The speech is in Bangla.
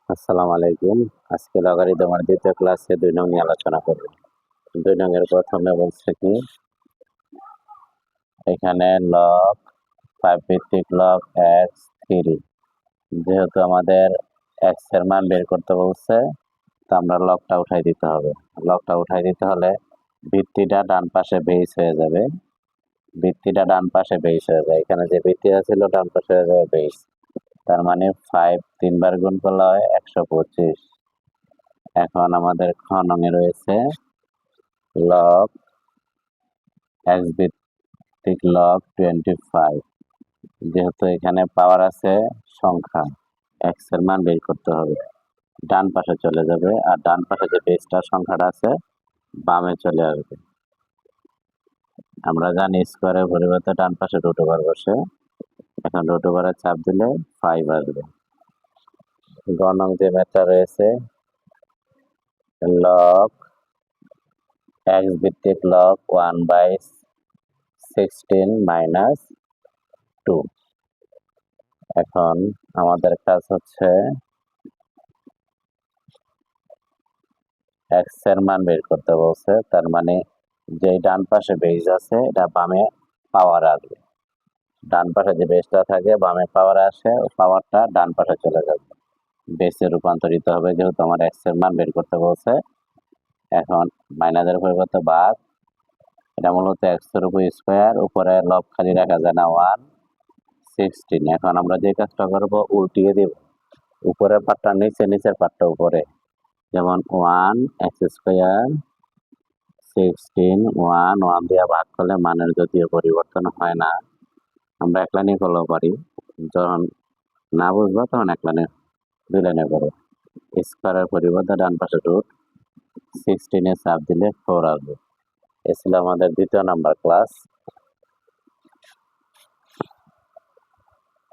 আসসালামু আলাইকুম। আজকে লগারিদমের দ্বিতীয় ক্লাসে ২ নং নিয়ে আলোচনা করব। ২ নং এর প্রথমে বলছে কি এখানে লগ 5 ভিত্তিক লগ x 3, যেহেতু আমাদের x এর মান বের করতে বলছে তো আমরা লগটা উঠাই দিতে হবে। লগটা উঠাই দিতে হলে ভিত্তিটা ডান পাশে বেস হয়ে যাবে। ভিত্তিটা ডান পাশে বেস হয়ে যায়, এখানে যে ভিত্তিটা ছিল ডান পাশে হয়ে যাবে বেস। তার মানে 5 3 বার গুণ করলে হয় 125। এখন আমাদের খ নঙে রয়েছে লগ x ভিত্তিক লগ 25, যেহেতু এখানে পাওয়ার আছে সংখ্যা, x এর মান বের করতে হবে। ডান পাশে চলে যাবে, আর ডান পাশে যে বেসটা সংখ্যাটা আছে বামে চলে আসবে। আমরা জানি স্কোয়ারের পরিবর্তে ডান পাশে রুট ওভার বসে, এখন রুট ওভারে চাপ দিলে 5 আসবে। গ নং যে ম্যাথটা রয়েছে লগ x ভিত্তিক লগ 1/16 মাইনাস 2। এখন আমাদের কাজ হচ্ছে x এর মান বের করতে বলছে, তার মানে যে ডান পাশে বেস আছে এটা বামে পাওয়ার আসবে। ডান পাশে যে বেসটা থাকে বামে পাওয়ার আসে, ও পাওয়ারটা ডান পাশে চলে যাবে, বেসে রূপান্তরিত হবে, যেহেতু আমার x এর মান বের করতে বলছে। এখন মাইনাসের পরিবর্তে ভাগ, এটা মূলত x এর উপর স্কোয়ার, উপরে লব খালি রাখা যায় না 1/16। এখন আমরা যে কাজটা করবো উল্টিয়ে দিব, উপরের পার্টটা নিচে, নিচের পার্টটা উপরে। যেমন 1x² 16 1 দিয়ে ভাগ করলে মানের যদিও পরিবর্তন হয় না, আমরা এক লাইনে করলেও পারি। যখন না বুঝবো তখন এক লাইনে 2 লাইনে করো। স্কোয়ারের পরিবর্তে ডান পাশে রুট 16 চাপ দিলে 4 আসবে। এ ছিল আমাদের দ্বিতীয় নাম্বার ক্লাস।